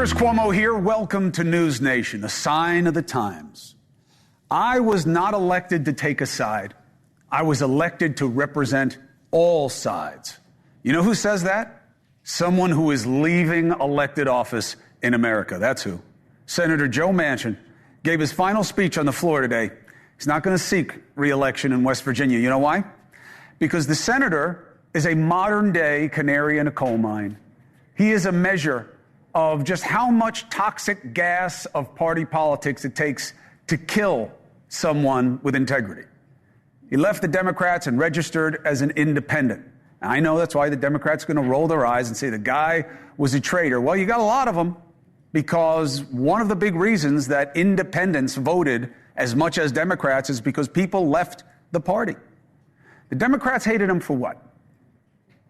Chris Cuomo here. Welcome to NewsNation, a sign of the times. I was not elected to take a side. I was elected to represent all sides. You know who says that? Someone who is leaving elected office in America. That's who. Senator Joe Manchin gave his final speech on the floor today. He's not going to seek re-election in West Virginia. You know why? Because the senator is a modern-day canary in a coal mine. He is a measure of just how much toxic gas of party politics it takes to kill someone with integrity. He left the Democrats and registered as an independent. Now, I know that's why the Democrats are going to roll their eyes and say the guy was a traitor. Well, you got a lot of them, because one of the big reasons that independents voted as much as Democrats is because people left the party. The Democrats hated him for what?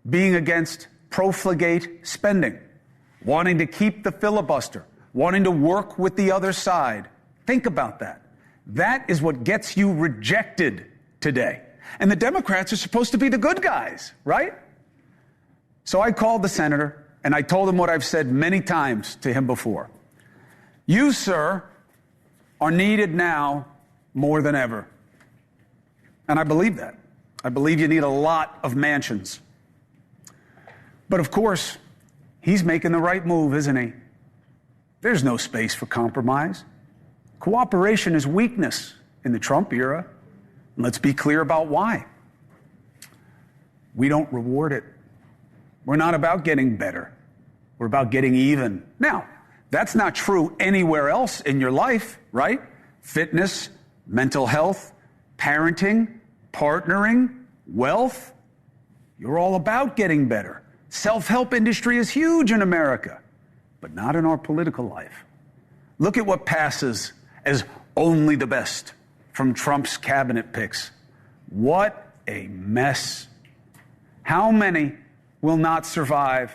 Being against profligate spending, wanting to keep the filibuster, wanting to work with the other side. Think about that. That is what gets you rejected today. And the Democrats are supposed to be the good guys, right? So I called the senator and I told him what I've said many times to him before. You, sir, are needed now more than ever. And I believe that. I believe you need a lot of Manchins. But of course, he's making the right move, isn't he? There's no space for compromise. Cooperation is weakness in the Trump era. And let's be clear about why. We don't reward it. We're not about getting better. We're about getting even. Now, that's not true anywhere else in your life, right? Fitness, mental health, parenting, partnering, wealth. You're all about getting better. Self-help industry is huge in America, but not in our political life. Look at what passes as only the best from Trump's cabinet picks. What a mess. How many will not survive?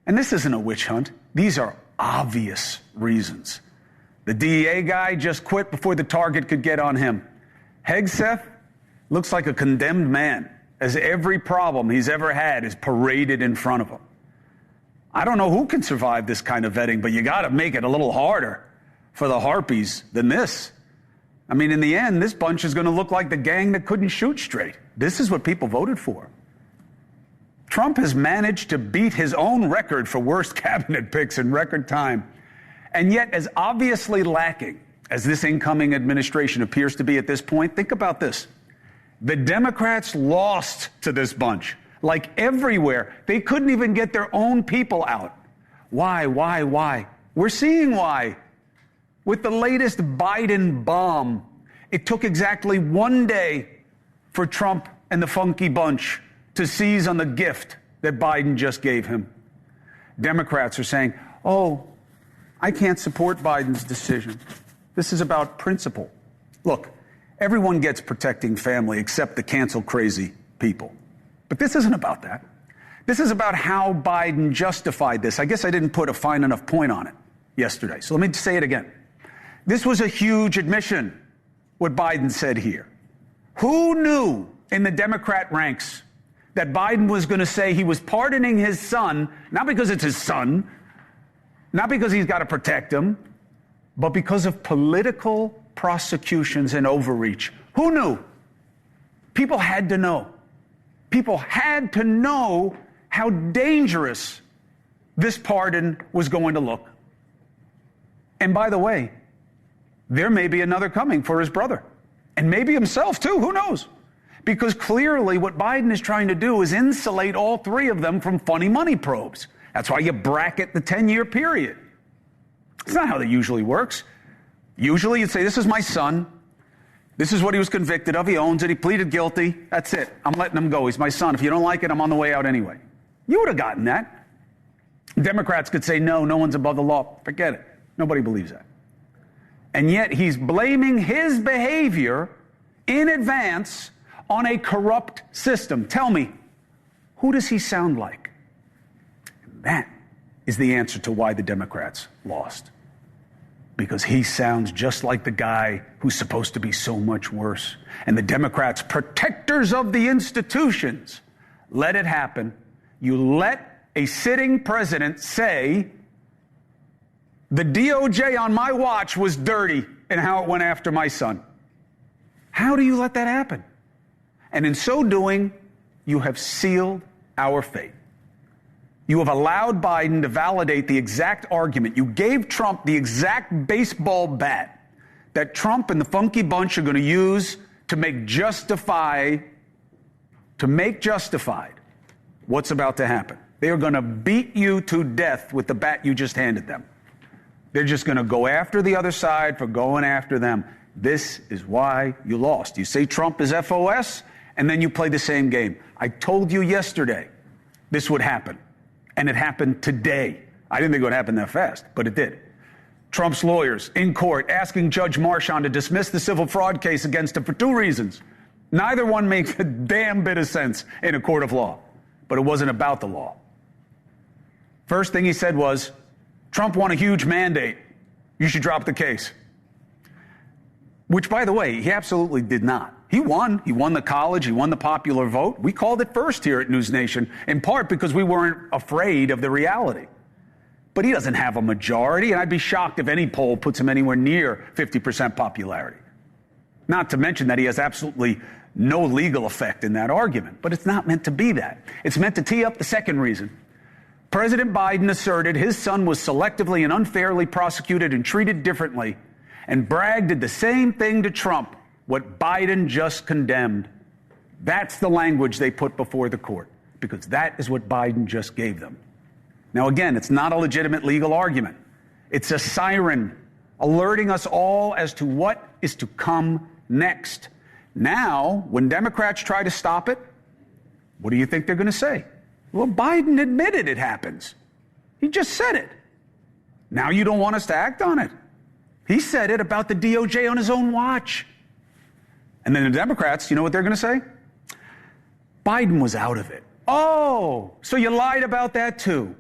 And this isn't a witch hunt. These are obvious reasons. The DEA guy just quit before the target could get on him. Hegseth looks like a condemned man, as every problem he's ever had is paraded in front of him. I don't know who can survive this kind of vetting, but you got to make it a little harder for the harpies than this. I mean, in the end, this bunch is going to look like the gang that couldn't shoot straight. This is what people voted for. Trump has managed to beat his own record for worst cabinet picks in record time. And yet, as obviously lacking as this incoming administration appears to be at this point, think about this. The Democrats lost to this bunch. Like everywhere. They couldn't even get their own people out. Why? We're seeing why. With the latest Biden bomb, it took exactly 1 day for Trump and the funky bunch to seize on the gift that Biden just gave him. Democrats are saying, oh, I can't support Biden's decision. This is about principle. Look, everyone gets protecting family except the cancel crazy people. But this isn't about that. This is about how Biden justified this. I guess I didn't put a fine enough point on it yesterday. So let me say it again. This was a huge admission, what Biden said here. Who knew in the Democrat ranks that Biden was going to say he was pardoning his son, not because it's his son, not because he's got to protect him, but because of political prosecutions and overreach? Who knew? People had to know. People had to know how dangerous this pardon was going to look. And by the way, there may be another coming for his brother, and maybe himself too, who knows? Because clearly what Biden is trying to do is insulate all three of them from funny money probes. That's why you bracket the 10-year period. It's not how that usually works. Usually you'd say, this is my son. This is what he was convicted of. He owns it. He pleaded guilty. That's it. I'm letting him go. He's my son. If you don't like it, I'm on the way out anyway. You would have gotten that. Democrats could say, no one's above the law. Forget it. Nobody believes that. And yet he's blaming his behavior in advance on a corrupt system. Tell me, who does he sound like? And that is the answer to why the Democrats lost. Because he sounds just like the guy who's supposed to be so much worse. And the Democrats, protectors of the institutions, let it happen. You let a sitting president say The DOJ on my watch was dirty in how it went after my son. How do you let that happen? And in so doing, you have sealed our fate. You have allowed Biden to validate the exact argument. You gave Trump the exact baseball bat that Trump and the funky bunch are going to use to make justified what's about to happen. They are going to beat you to death with the bat you just handed them. They're just going to go after the other side for going after them. This is why you lost. You say Trump is FOS, and then you play the same game. I told you yesterday this would happen, and it happened today. I didn't think it would happen that fast, but it did. Trump's lawyers in court asking Judge Marchand to dismiss the civil fraud case against him for two reasons. Neither one makes a damn bit of sense in a court of law, but it wasn't about the law. First thing he said was, Trump won a huge mandate. You should drop the case. Which, by the way, he absolutely did not. He won. He won the college. He won the popular vote. We called it first here at NewsNation, in part because we weren't afraid of the reality. But he doesn't have a majority, and I'd be shocked if any poll puts him anywhere near 50% popularity. Not to mention that he has absolutely no legal effect in that argument. But it's not meant to be that. It's meant to tee up the second reason. President Biden asserted his son was selectively and unfairly prosecuted and treated differently, and Bragg did the same thing to Trump, what Biden just condemned. That's the language they put before the court, because that is what Biden just gave them. Now, again, it's not a legitimate legal argument. It's a siren alerting us all as to what is to come next. Now, when Democrats try to stop it, what do you think they're going to say? Well, Biden admitted it happens. He just said it. Now you don't want us to act on it. He said it about the DOJ on his own watch. And then the Democrats, you know what they're going to say? Biden was out of it. Oh, so you lied about that too.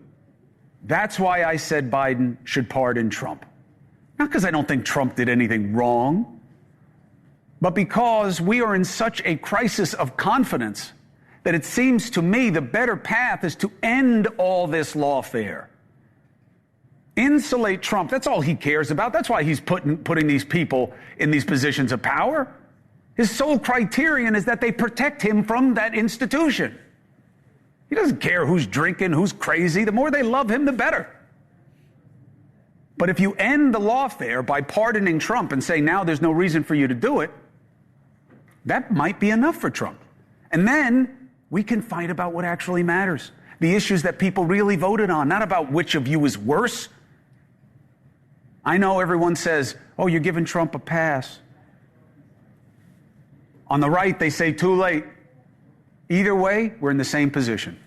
That's why I said Biden should pardon Trump. Not because I don't think Trump did anything wrong, but because we are in such a crisis of confidence that it seems to me the better path is to end all this lawfare. Insulate Trump. That's all he cares about. That's why he's putting these people in these positions of power. His sole criterion is that they protect him from that institution. He doesn't care who's drinking, who's crazy. The more they love him, the better. But if you end the lawfare by pardoning Trump and say now there's no reason for you to do it, that might be enough for Trump. And then we can fight about what actually matters. The issues that people really voted on, not about which of you is worse. I know everyone says, oh, you're giving Trump a pass. On the right, they say too late. Either way, we're in the same position,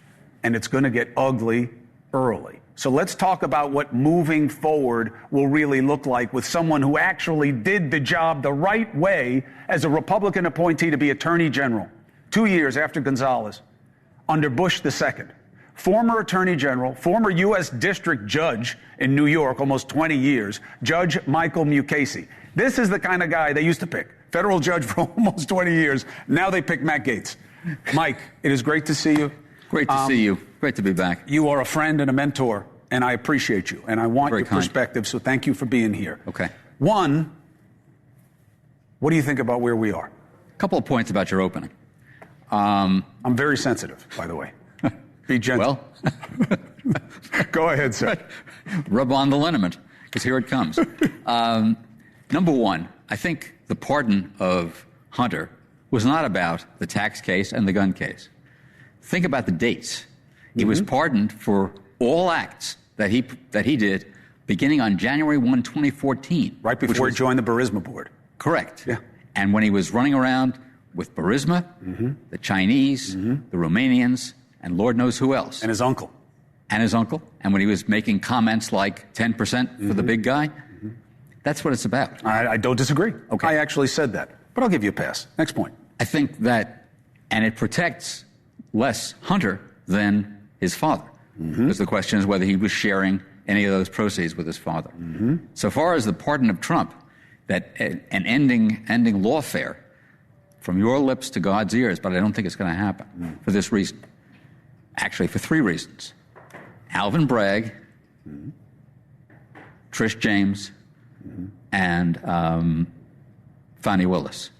and it's going to get ugly early. So let's talk about what moving forward will really look like with someone who actually did the job the right way as a Republican appointee to be Attorney General 2 years after Gonzalez, under Bush II. Former Attorney General, former U.S. District Judge in New York, almost 20 years, Judge Michael Mukasey. This is the kind of guy they used to pick. Federal judge for almost 20 years. Now they pick Matt Gaetz. Mike, it is great to see you. Great to see you. Great to be back. You are a friend and a mentor, and I appreciate you. And I want your perspective, so thank you for being here. Okay. One, what do you think about where we are? A couple of points about your opening. I'm very sensitive, by the way. Be gentle. Well, go ahead, sir. Rub on the liniment, because here it comes. Number one, I think the pardon of Hunter was not about the tax case and the gun case. Think about the dates. He was pardoned for all acts that he did beginning on January 1, 2014. Right before he joined the Burisma board. Correct. Yeah. And when he was running around with Burisma, the Chinese, the Romanians, and Lord knows who else. And his uncle. And when he was making comments like 10% for the big guy. That's what it's about. I don't disagree. Okay. I actually said that. But I'll give you a pass. Next point. I think that, and it protects less Hunter than his father. Because the question is whether he was sharing any of those proceeds with his father. So far as the pardon of Trump, that an ending lawfare, from your lips to God's ears, but I don't think it's going to happen for this reason. Actually, for three reasons. Alvin Bragg, Trish James, and Fani Willis.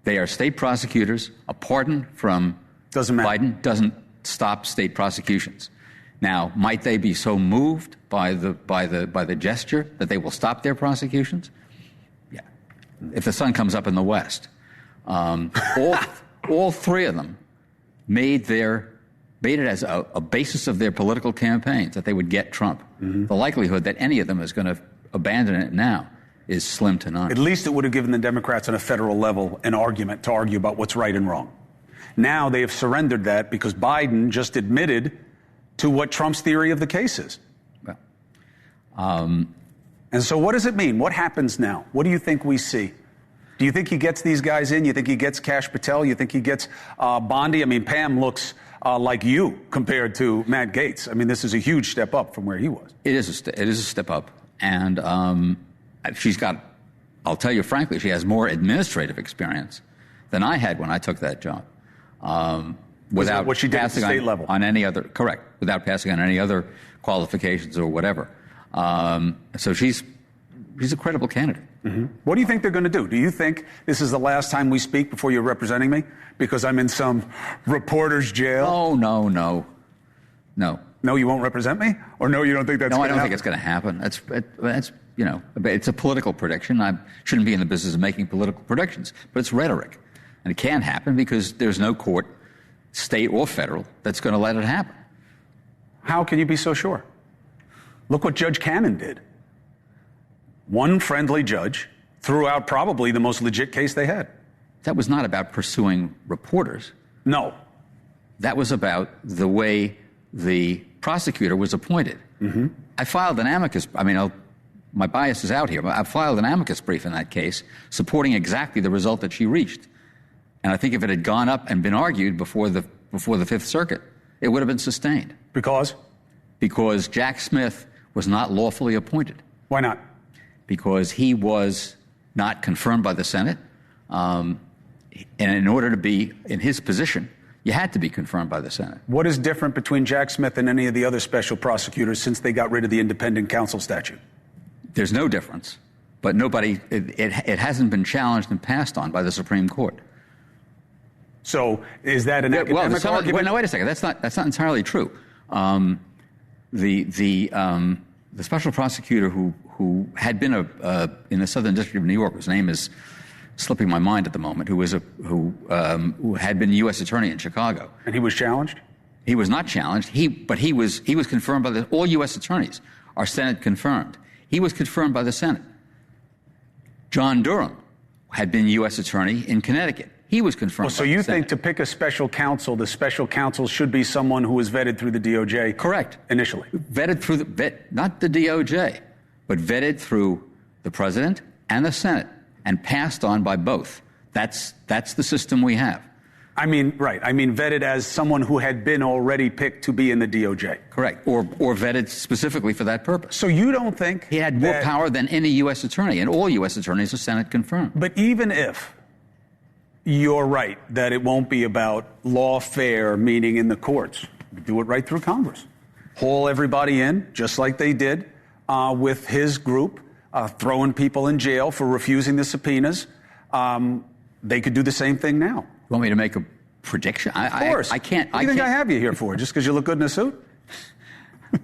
They are state prosecutors. A pardon from Biden doesn't stop state prosecutions. Now, might they be so moved by the gesture that they will stop their prosecutions? Yeah. If the sun comes up in the west, all three of them made it as a basis of their political campaigns that they would get Trump. The likelihood that any of them is going to abandon it now is slim to none. At least it would have given the Democrats on a federal level an argument to argue about what's right and wrong. Now they have surrendered that because Biden just admitted to what Trump's theory of the case is. Well, and so what does it mean? What happens now? What do you think we see? Do you think he gets these guys in? You think he gets Kash Patel? You think he gets Bondi? I mean, Pam looks like you compared to Matt Gaetz. I mean, this is a huge step up from where he was. It is a step up. And she's got, I'll tell you frankly, she has more administrative experience than I had when I took that job. Without what she did at the state level on any other, correct, without passing on any other qualifications or whatever. So she's a credible candidate. What do you think they're going to do? Do you think this is the last time we speak before you're representing me? Because I'm in some reporter's jail? Oh, no. No, you won't represent me? Or no, you don't think that's going to happen? No, I don't think it's going to happen. It's a political prediction. I shouldn't be in the business of making political predictions, but it's rhetoric. And it can't happen because there's no court, state or federal, that's going to let it happen. How can you be so sure? Look what Judge Cannon did. One friendly judge threw out probably the most legit case they had. That was not about pursuing reporters. No. That was about the way the prosecutor was appointed. I filed an amicus, my bias is out here, but I filed an amicus brief in that case supporting exactly the result that she reached. And I think if it had gone up and been argued before the Fifth Circuit, it would have been sustained. Because? Because Jack Smith was not lawfully appointed. Why not? Because he was not confirmed by the Senate. And in order to be in his position, you had to be confirmed by the Senate. What is different between Jack Smith and any of the other special prosecutors since they got rid of the independent counsel statute? There's no difference. But it hasn't been challenged and passed on by the Supreme Court. So is that an academic argument? No, wait a second. That's not entirely true. The special prosecutor who had been in the Southern District of New York, whose name is slipping my mind at the moment, who had been U.S. attorney in Chicago. And he was challenged? He was not challenged. But he was confirmed by all U.S. attorneys are Senate confirmed. He was confirmed by the Senate. John Durham had been U.S. attorney in Connecticut. He was confirmed. So you think to pick a special counsel, the special counsel should be someone who was vetted through the DOJ? Correct. Initially. Vetted through not the DOJ, but vetted through the president and the Senate and passed on by both. That's the system we have. Right. Vetted as someone who had been already picked to be in the DOJ. Correct. Or vetted specifically for that purpose. So you don't think he had more power than any U.S. attorney, and all U.S. attorneys are Senate confirmed. But even if you're right that it won't be about lawfare, meaning in the courts, do it right through Congress. Haul everybody in, just like they did with his group, throwing people in jail for refusing the subpoenas. They could do the same thing now. You want me to make a prediction? Of course. I can't. What do you think I have you here for? Just because you look good in a suit?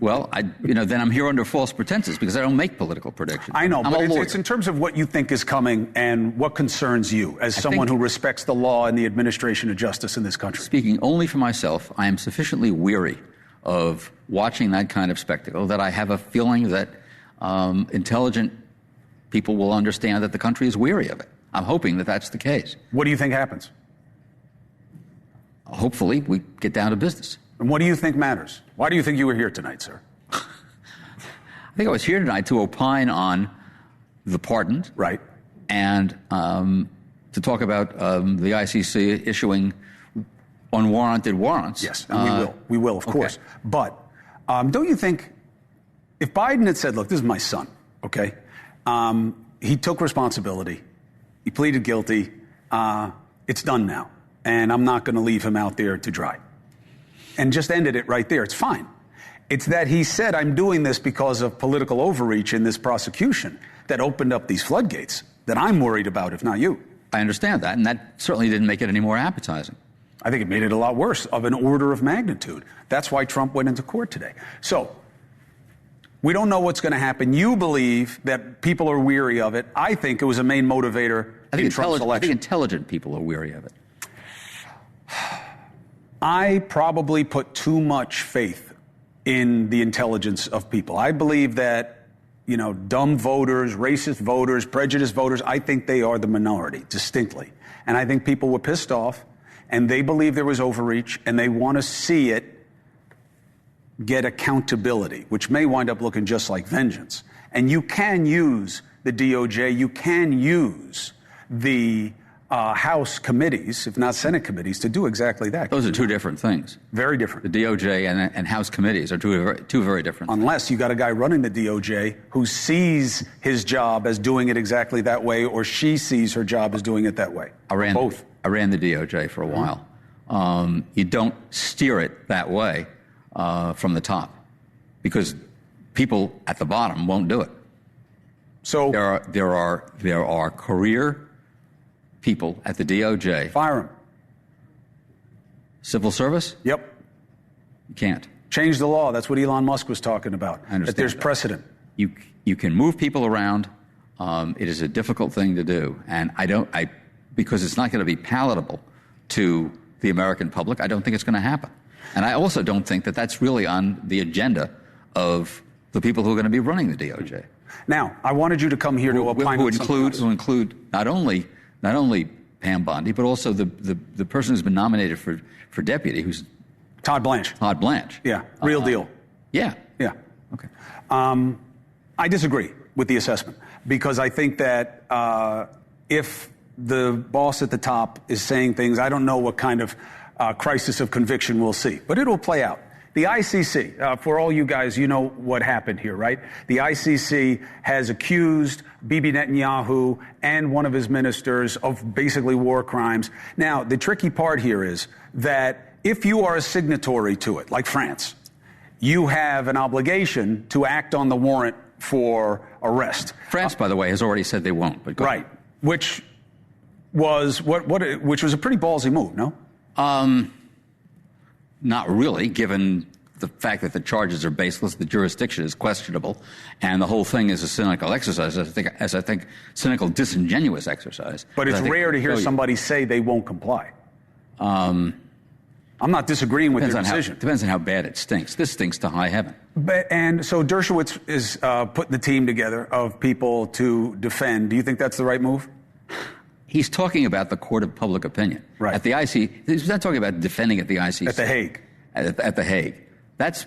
Well, then I'm here under false pretenses because I don't make political predictions. I know, but it's in terms of what you think is coming and what concerns you as someone who respects the law and the administration of justice in this country. Speaking only for myself, I am sufficiently weary of watching that kind of spectacle that I have a feeling that intelligent people will understand that the country is weary of it. I'm hoping that that's the case. What do you think happens? Hopefully, we get down to business. And what do you think matters? Why do you think you were here tonight, sir? I think I was here tonight to opine on the pardons. Right. And to talk about the ICC issuing unwarranted warrants. Yes, and we will, of course. But don't you think if Biden had said, look, this is my son, okay? He took responsibility. He pleaded guilty. It's done now. And I'm not going to leave him out there to dry. And just ended it right there. It's fine. It's that he said, I'm doing this because of political overreach in this prosecution that opened up these floodgates that I'm worried about, if not you. I understand that, and that certainly didn't make it any more appetizing. I think it made it a lot worse, of an order of magnitude. That's why Trump went into court today. So we don't know what's going to happen. You believe that people are weary of it. I think it was a main motivator in Trump's election. I think intelligent people are weary of it. I probably put too much faith in the intelligence of people. I believe that, dumb voters, racist voters, prejudiced voters, I think they are the minority, distinctly. And I think people were pissed off, and they believe there was overreach, and they want to see it get accountability, which may wind up looking just like vengeance. And you can use the DOJ, you can use the House committees, if not Senate committees, to do exactly that. Those are two different things. Very different. The DOJ and House committees are two very different things. Unless you got a guy running the DOJ who sees his job as doing it exactly that way, or she sees her job as doing it that way. Both. I ran the DOJ for a while. You don't steer it that way from the top, because people at the bottom won't do it. So there are career people at the DOJ. Fire them. Civil service? Yep. You can't. Change the law. That's what Elon Musk was talking about. I understand that there's precedent. You can move people around. It is a difficult thing to do, and because it's not going to be palatable to the American public, I don't think it's going to happen. And I also don't think that that's really on the agenda of the people who are going to be running the DOJ. Now, I wanted you to come here to opine on something else. Who include not only Pam Bondi, but also the person who's been nominated for deputy, who's Todd Blanche. Todd Blanche. Yeah, real deal. Yeah. Yeah. Okay. I disagree with the assessment, because I think that if the boss at the top is saying things, I don't know what kind of crisis of conviction we'll see, but it'll play out. The ICC, for all you guys, you know what happened here, right? The ICC has accused Bibi Netanyahu and one of his ministers of basically war crimes. Now, the tricky part here is that if you are a signatory to it, like France, you have an obligation to act on the warrant for arrest. France, by the way, has already said they won't. But right, which was which was a pretty ballsy move, no? Not really, given the fact that the charges are baseless, the jurisdiction is questionable, and the whole thing is a cynical exercise. As I think cynical, disingenuous exercise. But it's rare to hear somebody say they won't comply. I'm not disagreeing with your decision. Depends on how bad it stinks. This stinks to high heaven. And so Dershowitz is putting the team together of people to defend. Do you think that's the right move? He's talking about the court of public opinion. Right. At the ICC, he's not talking about defending at the ICC. At The Hague. At The Hague. That's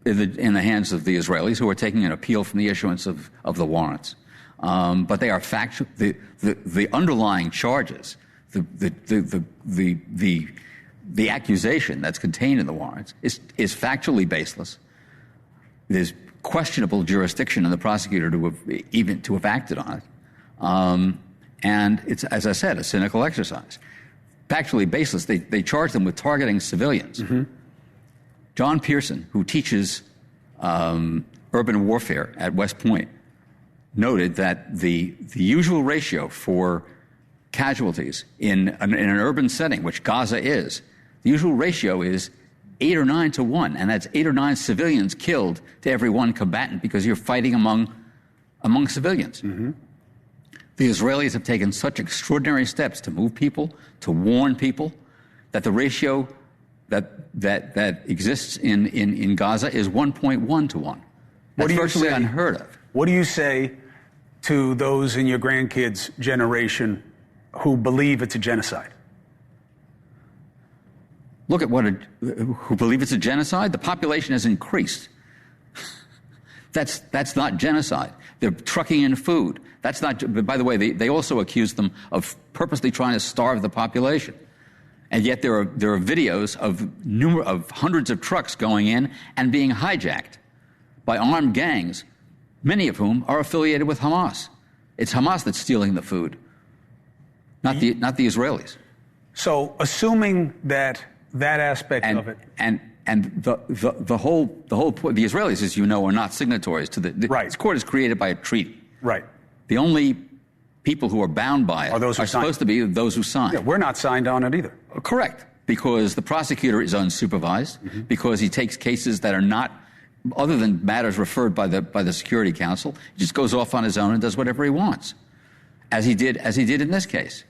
in the hands of the Israelis, who are taking an appeal from the issuance of the warrants. But they are factual. The underlying charges, the accusation that's contained in the warrants is factually baseless. There's questionable jurisdiction in the prosecutor to have acted on it. And it's, as I said, a cynical exercise. Factually baseless. They charge them with targeting civilians. Mm-hmm. John Pearson, who teaches urban warfare at West Point, noted that the usual ratio for casualties in an urban setting, which Gaza is, the usual ratio is 8 or 9 to 1, and that's 8 or 9 civilians killed to every one combatant, because you're fighting among civilians. Mm-hmm. The Israelis have taken such extraordinary steps to move people, to warn people, that the ratio that exists in Gaza is 1.1 to 1. That's virtually unheard of. What do you say to those in your grandkids' generation who believe it's a genocide? Look at who believe it's a genocide? The population has increased. That's not genocide. They're trucking in food. That's not. By the way, they also accuse them of purposely trying to starve the population. And yet there are videos of hundreds of trucks going in and being hijacked by armed gangs, many of whom are affiliated with Hamas. It's Hamas that's stealing the food, not the Israelis. So, assuming that aspect of it, and And the whole point, the Israelis, as you know, are not signatories to the Right. This court is created by a treaty. Right. The only people who are bound by it Are those who signed. supposed to be those who signed. Yeah, we're not signed on it either. Correct. Because the prosecutor is unsupervised, because he takes cases that are not, other than matters referred by the Security Council, he just goes off on his own and does whatever he wants, as he did in this case.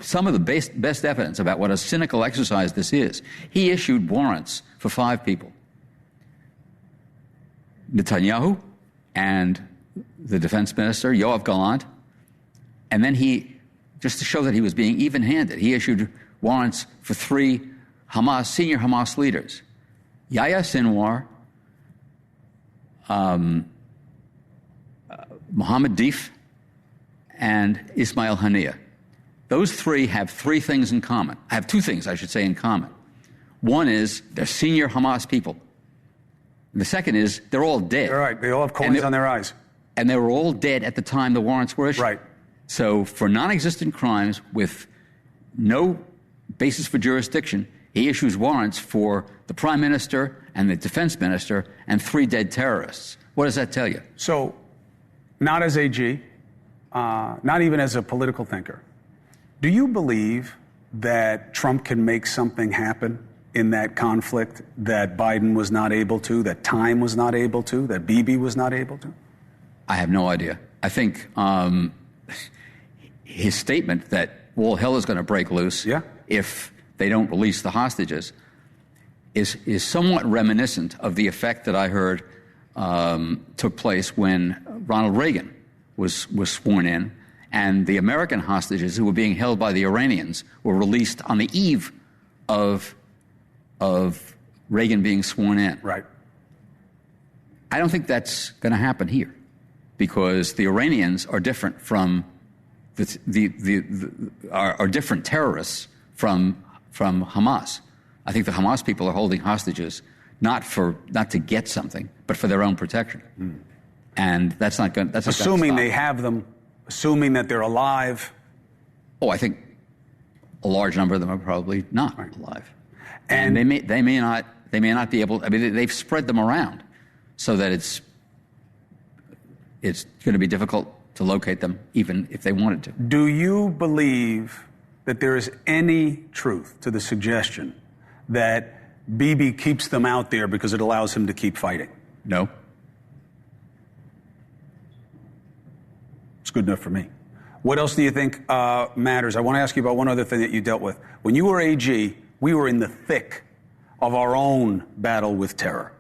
Some of the best evidence about what a cynical exercise this is, he issued warrants for 5 people. Netanyahu and the defense minister, Yoav Gallant, and then just to show that he was being even-handed, he issued warrants for 3 senior Hamas leaders, Yahya Sinwar, Mohammed Deif, and Ismail Haniyeh. Those 3 have 3 things in common. I have 2 things, I should say, in common. One is they're senior Hamas people. And the second is they're all dead. All right. They all have coins on their eyes. And they were all dead at the time the warrants were issued. Right. So for non-existent crimes with no basis for jurisdiction, he issues warrants for the prime minister and the defense minister and 3 dead terrorists. What does that tell you? So, not as AG, not even as a political thinker, do you believe that Trump can make something happen in that conflict that Biden was not able to, that Time was not able to, that Bibi was not able to? I have no idea. I think his statement that all hell is going to break loose if they don't release the hostages is somewhat reminiscent of the effect that I heard took place when Ronald Reagan was sworn in, and the American hostages who were being held by the Iranians were released on the eve of Reagan being sworn in. Right. I don't think that's going to happen here, because the Iranians are different from are different terrorists from Hamas. I think the Hamas people are holding hostages not to get something, but for their own protection. And that's not going. That's assuming they have them, assuming that they're alive. Oh, I think a large number of them are probably not alive, and they may not be able. I mean, they've spread them around so that it's going to be difficult to locate them, even if they wanted to. Do you believe that there is any truth to the suggestion that Bibi keeps them out there because it allows him to keep fighting? No. It's good enough for me. What else do you think matters? I want to ask you about one other thing that you dealt with. When you were AG, we were in the thick of our own battle with terror.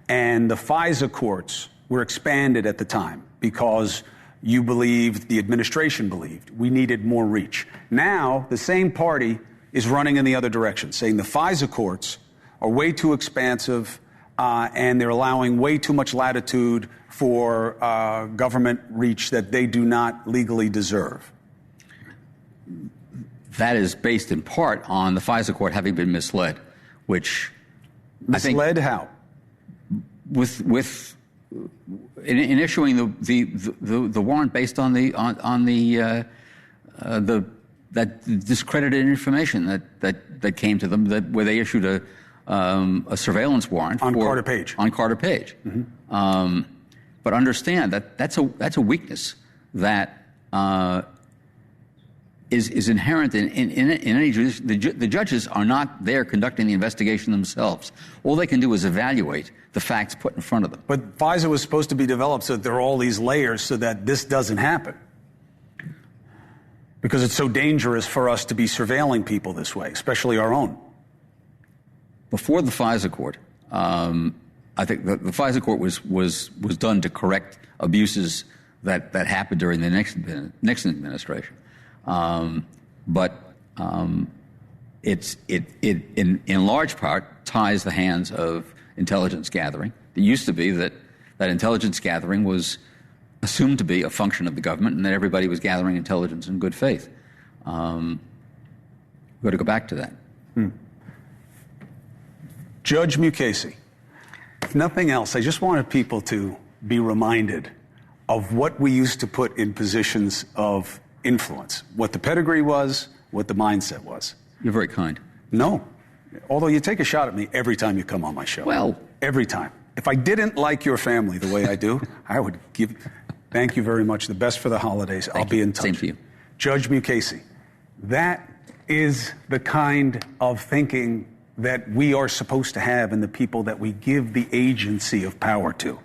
And the FISA courts were expanded at the time because you believed, the administration believed, we needed more reach. Now, the same party is running in the other direction, saying the FISA courts are way too expansive and they're allowing way too much latitude for government reach that they do not legally deserve. That is based in part on the FISA court having been misled, which misled how? In issuing the warrant based on that discredited information that came to them, where they issued a surveillance warrant on Carter Page. On Carter Page. Mm-hmm. But understand that that's a weakness that is inherent in any jurisdiction. The judges are not there conducting the investigation themselves. All they can do is evaluate the facts put in front of them. But FISA was supposed to be developed so that there are all these layers so that this doesn't happen. Because it's so dangerous for us to be surveilling people this way, especially our own. Before the FISA court, I think the FISA court was done to correct abuses that happened during the Nixon administration. But it in large part ties the hands of intelligence gathering. It used to be that intelligence gathering was assumed to be a function of the government, and that everybody was gathering intelligence in good faith. We've got to go back to that. Judge Mukasey, if nothing else, I just wanted people to be reminded of what we used to put in positions of influence, what the pedigree was, what the mindset was. You're very kind. No. Although you take a shot at me every time you come on my show. Well, every time. If I didn't like your family the way I do, I would thank you very much. The best for the holidays. I'll be in touch. Same to you. Judge Mukasey, that is the kind of thinking that we are supposed to have in the people that we give the agency of power to.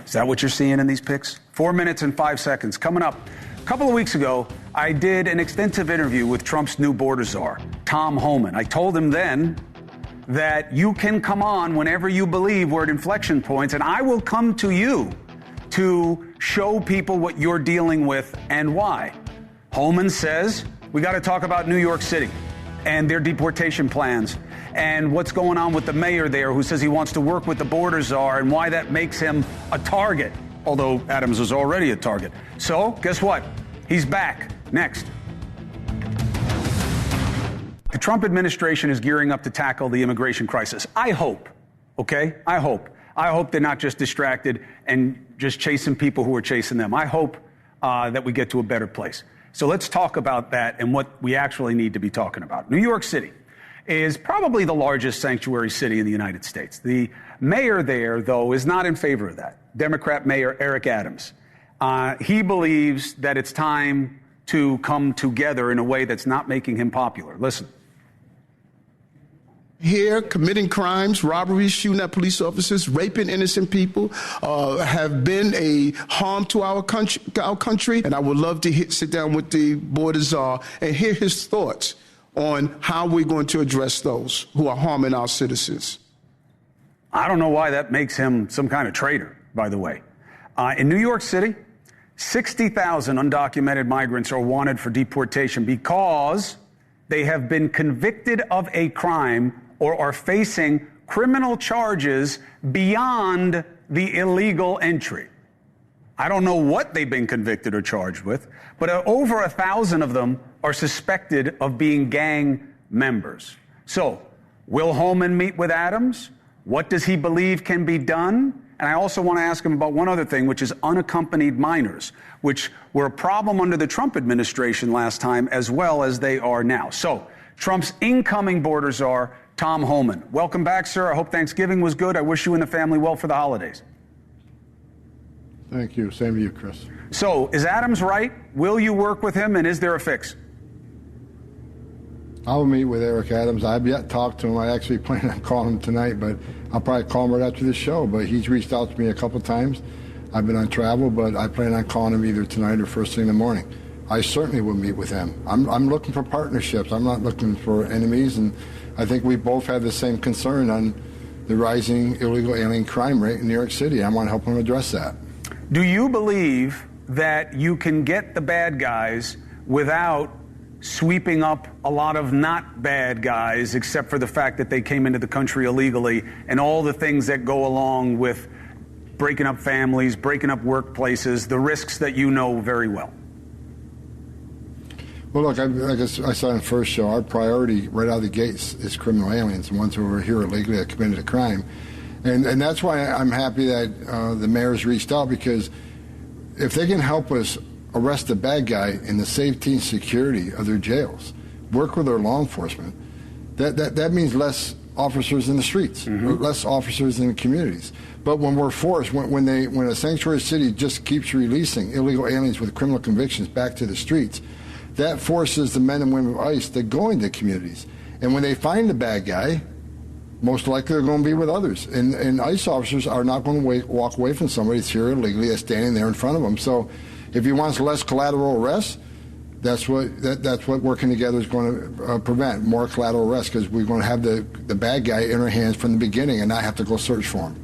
Is that what you're seeing in these pics? 4 minutes and 5 seconds. Coming up, a couple of weeks ago, I did an extensive interview with Trump's new border czar, Tom Homan. I told him then that you can come on whenever you believe we're at inflection points, and I will come to you to show people what you're dealing with and why. Homan says we got to talk about New York City and their deportation plans and what's going on with the mayor there who says he wants to work with the border czar and why that makes him a target, although Adams was already a target. So guess what? He's back. Next. The Trump administration is gearing up to tackle the immigration crisis. I hope, okay? I hope they're not just distracted and just chasing people who are chasing them. I hope that we get to a better place. So let's talk about that and what we actually need to be talking about. New York City is probably the largest sanctuary city in the United States. The mayor there, though, is not in favor of that. Democrat Mayor Eric Adams. He believes that it's time to come together in a way that's not making him popular. Listen. Here, committing crimes, robberies, shooting at police officers, raping innocent people, have been a harm to our country. And I would love to sit down with the border czar and hear his thoughts on how we're going to address those who are harming our citizens. I don't know why that makes him some kind of traitor, by the way. In New York City, 60,000 undocumented migrants are wanted for deportation because they have been convicted of a crime or are facing criminal charges beyond the illegal entry. I don't know what they've been convicted or charged with, but over 1,000 of them are suspected of being gang members. So, will Homan meet with Adams? What does he believe can be done? And I also want to ask him about one other thing, which is unaccompanied minors, which were a problem under the Trump administration last time as well as they are now. So, Trump's incoming border czar, Tom Homan. Welcome back, sir. I hope Thanksgiving was good. I wish you and the family well for the holidays. Thank you. Same to you, Chris. So, is Adams right? Will you work with him, and is there a fix? I will meet with Eric Adams. I've yet talked to him. I actually plan on calling him tonight, but I'll probably call him right after the show. But he's reached out to me a couple times. I've been on travel, but I plan on calling him either tonight or first thing in the morning. I certainly will meet with him. I'm looking for partnerships. I'm not looking for enemies, and I think we both have the same concern on the rising illegal alien crime rate in New York City. I want to help him address that. Do you believe that you can get the bad guys without sweeping up a lot of not bad guys, except for the fact that they came into the country illegally and all the things that go along with breaking up families, breaking up workplaces, the risks that you know very well? Well, look, like I said in the first show, our priority right out of the gates is criminal aliens, the ones who are here illegally that committed a crime. And that's why I'm happy that the mayor's reached out, because if they can help us arrest the bad guy in the safety and security of their jails, work with their law enforcement, that means less officers in the streets, less officers in the communities. But when we're forced, when a sanctuary city just keeps releasing illegal aliens with criminal convictions back to the streets, that forces the men and women of ICE to go into communities. And when they find the bad guy, most likely they're going to be with others. And ICE officers are not going to walk away from somebody that's here illegally, that's standing there in front of them. So if he wants less collateral arrests, that's what working together is going to prevent, more collateral arrests, because we're going to have the bad guy in our hands from the beginning and not have to go search for him.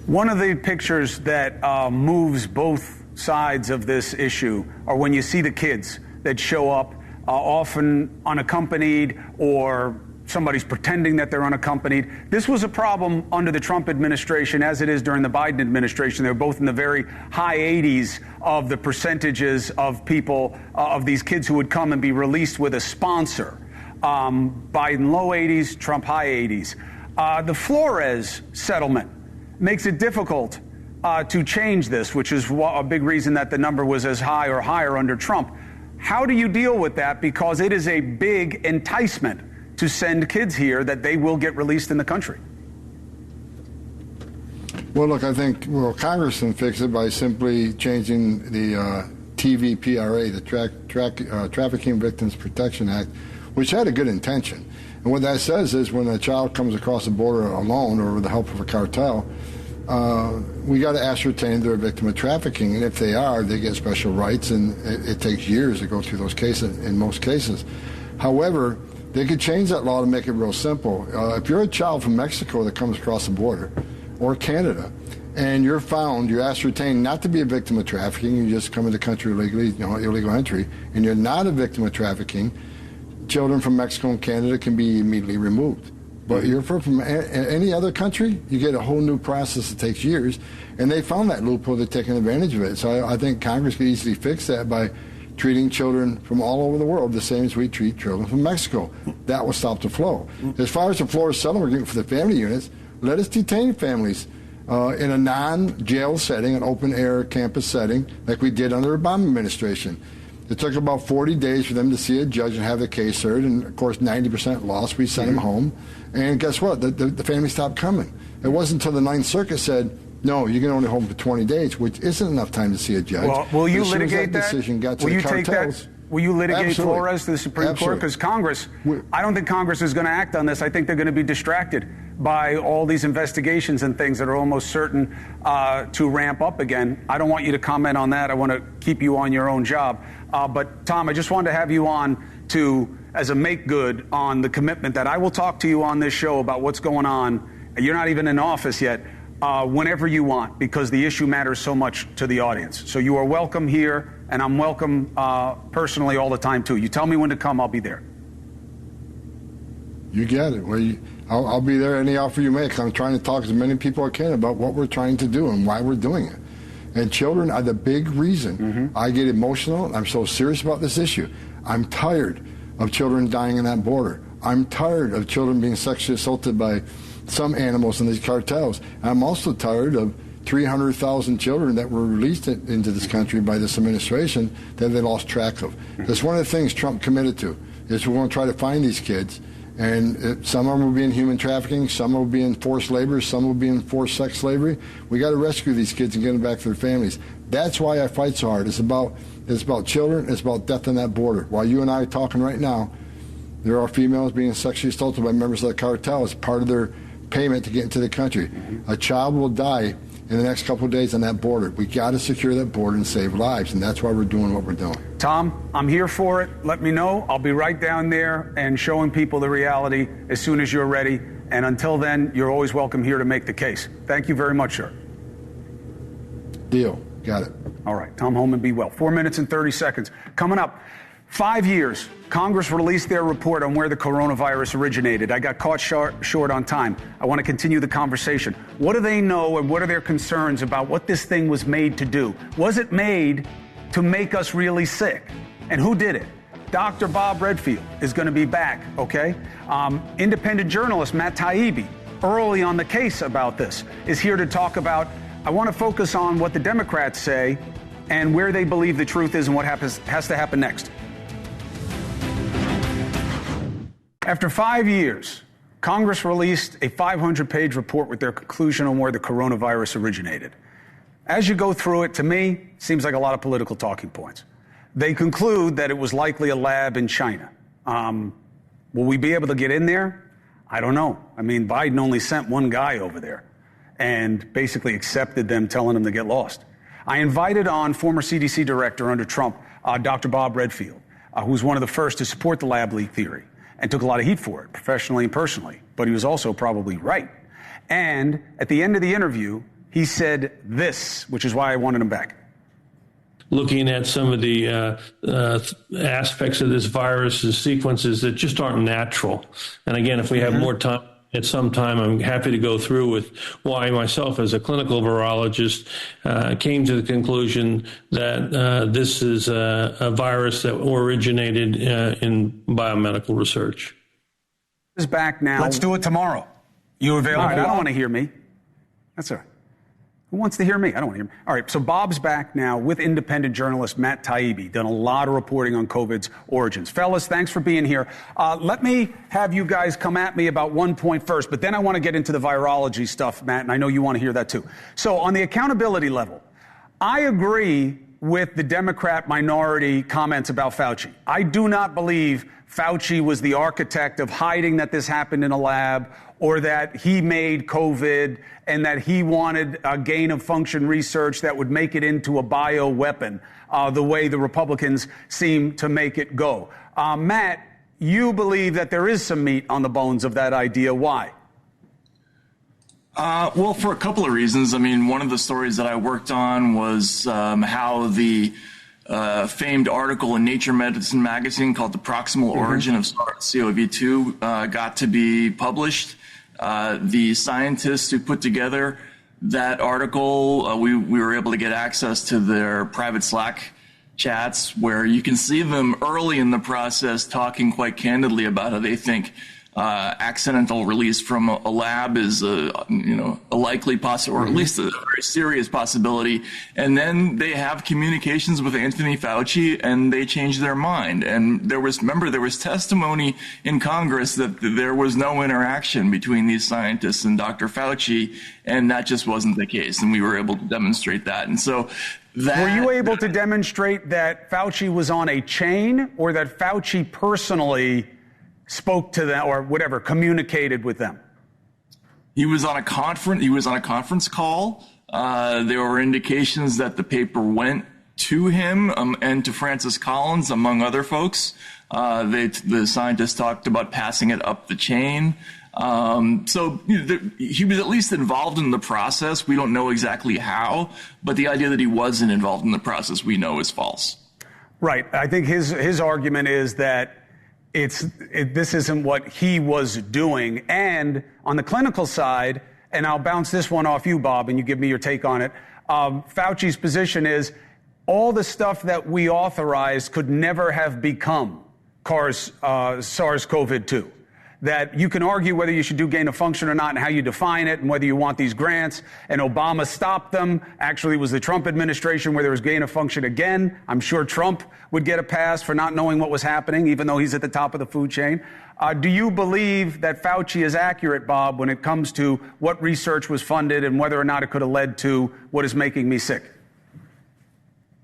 One of the pictures that moves both sides of this issue are when you see the kids that show up, often unaccompanied, or somebody's pretending that they're unaccompanied. This was a problem under the Trump administration, as it is during the Biden administration. They're both in the very high 80s of the percentages of people, of these kids who would come and be released with a sponsor. Biden low 80s, Trump high 80s. The Flores settlement makes it difficult to change this, which is a big reason that the number was as high or higher under Trump. How do you deal with that? Because it is a big enticement to send kids here that they will get released in the country? Well, look, I think Congress can fix it by simply changing the TVPRA, the Trafficking Victims Protection Act, which had a good intention. And what that says is when a child comes across the border alone or with the help of a cartel, we got to ascertain they're a victim of trafficking. And if they are, they get special rights, and it takes years to go through those cases in most cases. However, they could change that law to make it real simple. If you're a child from Mexico that comes across the border, or Canada, and you're ascertained not to be a victim of trafficking, you just come into the country illegally, illegal entry, and you're not a victim of trafficking, children from Mexico and Canada can be immediately removed. But you're from any other country, you get a whole new process that takes years, and they found that loophole, they're taking advantage of it. So I think Congress could easily fix that by treating children from all over the world the same as we treat children from Mexico. That will stop the flow. As far as the Florida settlement agreement for the family units, let us detain families in a non-jail setting, an open-air campus setting, like we did under the Obama administration. It took about 40 days for them to see a judge and have the case heard, and of course 90% lost. We sent them home, and guess what? The family stopped coming. It wasn't until the Ninth Circuit said, no, you can only hold them for 20 days, which isn't enough time to see a judge. Well, will you as soon litigate as that? Decision got to will the you cartels, take that? Will you litigate Absolutely. Flores to the Supreme Absolutely. Court? Because Congress, I don't think Congress is going to act on this. I think they're going to be distracted by all these investigations and things that are almost certain to ramp up again. I don't want you to comment on that. I want to keep you on your own job. But, Tom, I just wanted to have you on as a make good on the commitment that I will talk to you on this show about what's going on. You're not even in office yet. Whenever you want, because the issue matters so much to the audience. So you are welcome here, and I'm welcome personally all the time, too. You tell me when to come, I'll be there. You get it. Well, I'll be there any offer you make. I'm trying to talk to as many people as I can about what we're trying to do and why we're doing it. And children are the big reason I get emotional. I'm so serious about this issue. I'm tired of children dying in that border. I'm tired of children being sexually assaulted by some animals in these cartels. I'm also tired of 300,000 children that were released into this country by this administration that they lost track of. That's one of the things Trump committed to, is we're going to try to find these kids. And some of them will be in human trafficking, some will be in forced labor, some will be in forced sex slavery. We got to rescue these kids and get them back to their families. That's why I fight so hard. It's about children, it's about death on that border. While you and I are talking right now, there are females being sexually assaulted by members of the cartel as part of their payment to get into the country. A child will die in the next couple of days on that border. We got to secure that border and save lives, and that's why we're doing what we're doing. Tom, I'm here for it. Let me know. I'll be right down there and showing people the reality as soon as you're ready. And until then, you're always welcome here to make the case. Thank you very much, sir. Deal. Got it. All right. Tom Homan, be well. 4 minutes and 30 seconds. Coming up, 5 years. Congress released their report on where the coronavirus originated. I got caught short on time. I want to continue the conversation. What do they know and what are their concerns about what this thing was made to do? Was it made to make us really sick? And who did it? Dr. Bob Redfield is going to be back, okay? Independent journalist Matt Taibbi, early on the case about this, is here to talk about. I want to focus on what the Democrats say and where they believe the truth is and what has to happen next. After 5 years, Congress released a 500-page report with their conclusion on where the coronavirus originated. As you go through it, to me, seems like a lot of political talking points. They conclude that it was likely a lab in China. Will we be able to get in there? I don't know. I mean, Biden only sent one guy over there and basically accepted them telling them to get lost. I invited on former CDC director under Trump, Dr. Bob Redfield, who was one of the first to support the lab leak theory and took a lot of heat for it, professionally and personally. But he was also probably right. And at the end of the interview, he said this, which is why I wanted him back. Looking at some of the aspects of this virus's sequences that just aren't natural. And again, if we have more time, at some time, I'm happy to go through with why myself as a clinical virologist came to the conclusion that this is a virus that originated in biomedical research. Is back now. Let's do it tomorrow. You available? All right, I don't want to hear me. That's all right. Who wants to hear me? I don't want to hear me. All right, so Bob's back now with independent journalist Matt Taibbi, done a lot of reporting on COVID's origins. Fellas, thanks for being here. Let me have you guys come at me about one point first, but then I want to get into the virology stuff, Matt, and I know you want to hear that too. So on the accountability level, I agree with the Democrat minority comments about Fauci. I do not believe Fauci was the architect of hiding that this happened in a lab, or that he made COVID and that he wanted a gain of function research that would make it into a bioweapon, the way the Republicans seem to make it go. Matt, you believe that there is some meat on the bones of that idea. Why? Well, for a couple of reasons. I mean, one of the stories that I worked on was how the famed article in Nature Medicine magazine called The Proximal Origin of SARS-CoV-2 got to be published. The scientists who put together that article, we were able to get access to their private Slack chats where you can see them early in the process talking quite candidly about how they think accidental release from a lab is a likely possible, or at least a very serious possibility. And then they have communications with Anthony Fauci and they change their mind. And there was testimony in Congress that there was no interaction between these scientists and Dr. Fauci, and that just wasn't the case. And we were able to demonstrate that. And so were you able to demonstrate that Fauci was on a chain, or that Fauci personally spoke to them, or whatever, communicated with them? He was on a conference call. There were indications that the paper went to him and to Francis Collins, among other folks. The scientists talked about passing it up the chain. So he was at least involved in the process. We don't know exactly how, but the idea that he wasn't involved in the process, we know is false. Right. I think his argument is that this isn't what he was doing. And on the clinical side, and I'll bounce this one off you, Bob, and you give me your take on it. Fauci's position is all the stuff that we authorized could never have become SARS-CoV-2. That you can argue whether you should do gain of function or not and how you define it and whether you want these grants. And Obama stopped them. Actually, it was the Trump administration where there was gain of function again. I'm sure Trump would get a pass for not knowing what was happening, even though he's at the top of the food chain. Do you believe that Fauci is accurate, Bob, when it comes to what research was funded and whether or not it could have led to what is making me sick?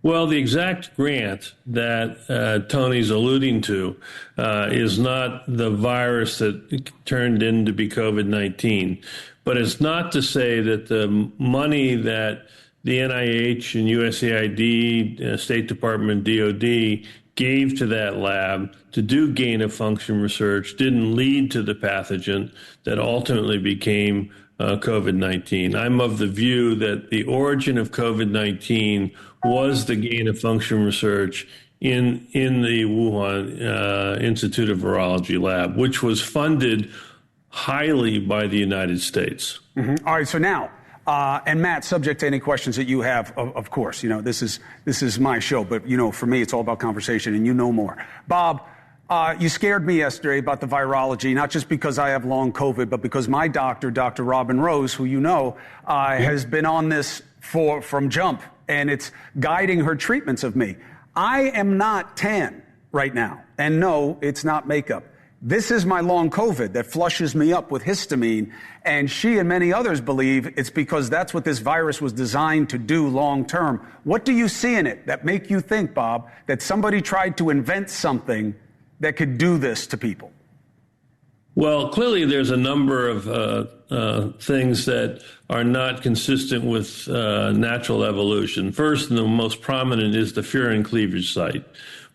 Well, the exact grant that Tony's alluding to is not the virus that turned into be COVID-19. But it's not to say that the money that the NIH and USAID, State Department, DOD gave to that lab to do gain of function research didn't lead to the pathogen that ultimately became COVID-19. I'm of the view that the origin of COVID-19 was the gain of function research in the Wuhan Institute of Virology lab, which was funded highly by the United States. Mm-hmm. All right, so now, and Matt, subject to any questions that you have, of course, this is my show, but for me, it's all about conversation, and you know more. Bob, you scared me yesterday about the virology, not just because I have long COVID, but because my doctor, Dr. Robin Rose, who has been on this from jump, and it's guiding her treatments of me. I am not tan right now, and no, it's not makeup. This is my long COVID that flushes me up with histamine, and she and many others believe it's because that's what this virus was designed to do long term. What do you see in it that make you think, Bob, that somebody tried to invent something that could do this to people? Well, clearly there's a number of things that are not consistent with natural evolution. First, and the most prominent is the furin cleavage site,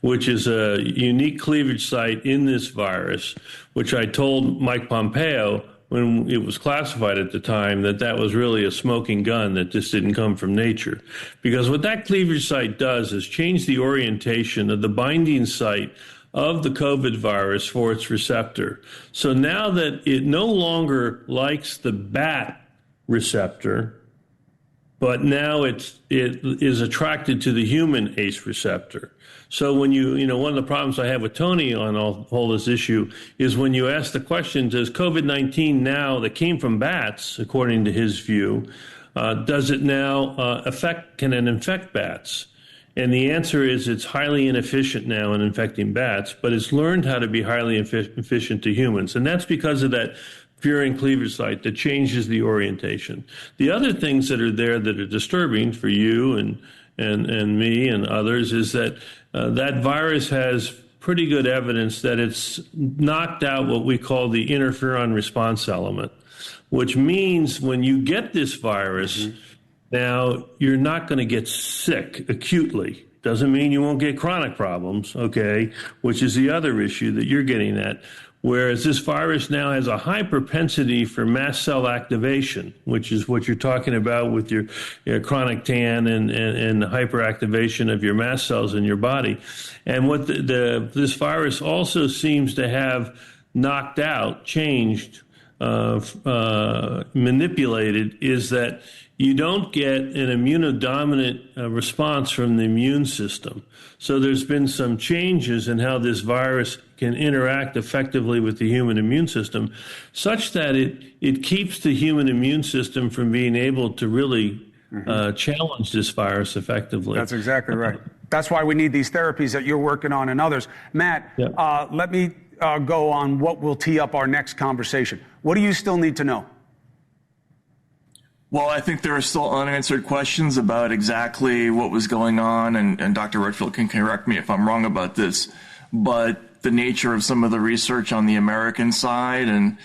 which is a unique cleavage site in this virus, which I told Mike Pompeo when it was classified at the time that was really a smoking gun, that this didn't come from nature. Because what that cleavage site does is change the orientation of the binding site of the COVID virus for its receptor. So now that it no longer likes the bat receptor, but now it is attracted to the human ACE receptor. So when one of the problems I have with Tony on all this issue is when you ask the question, does COVID-19 now that came from bats, according to his view, Does it now can it infect bats? And the answer is it's highly inefficient now in infecting bats, but it's learned how to be highly efficient to humans. And that's because of that purine cleavage site that changes the orientation. The other things that are there that are disturbing for you and me and others is that that virus has pretty good evidence that it's knocked out what we call the interferon response element, which means when you get this virus, now you're not going to get sick acutely. Doesn't mean you won't get chronic problems, okay, which is the other issue that you're getting at. Whereas this virus now has a high propensity for mast cell activation, which is what you're talking about with your chronic tan and hyperactivation of your mast cells in your body. And what this virus also seems to have knocked out, changed, manipulated, is that you don't get an immunodominant response from the immune system. So there's been some changes in how this virus can interact effectively with the human immune system, such that it keeps the human immune system from being able to really challenge this virus effectively. That's exactly right. That's why we need these therapies that you're working on and others. Matt, let me go on what will tee up our next conversation. What do you still need to know? Well, I think there are still unanswered questions about exactly what was going on, and Dr. Redfield can correct me if I'm wrong about this, but the nature of some of the research on the American side and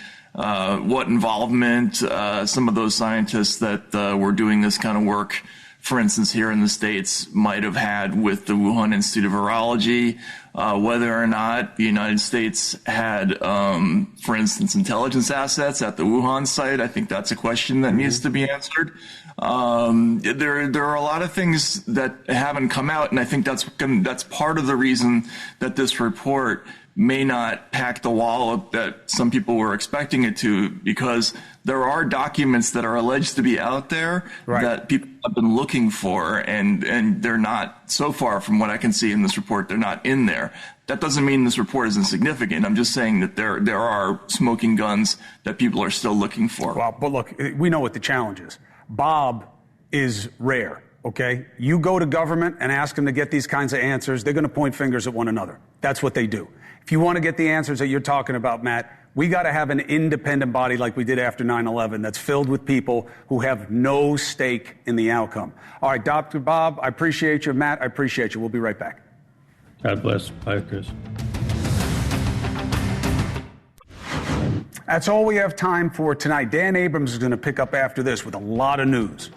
what involvement some of those scientists that were doing this kind of work, for instance, here in the States, might have had with the Wuhan Institute of Virology, whether or not the United States had, for instance, intelligence assets at the Wuhan site. I think that's a question that needs to be answered. There are a lot of things that haven't come out, and I think that's part of the reason that this report may not pack the wallop that some people were expecting it to, because there are documents that are alleged to be out there that people have been looking for, and they're not, so far from what I can see in this report, they're not in there. That doesn't mean this report is insignificant. I'm just saying that there are smoking guns that people are still looking for. Well, but look, we know what the challenge is. Bob is rare, okay? You go to government and ask them to get these kinds of answers, they're going to point fingers at one another. That's what they do. If you want to get the answers that you're talking about, Matt, we got to have an independent body like we did after 9/11 that's filled with people who have no stake in the outcome. All right, Dr. Bob, I appreciate you. Matt, I appreciate you. We'll be right back. God bless. Bye, Chris. That's all we have time for tonight. Dan Abrams is going to pick up after this with a lot of news.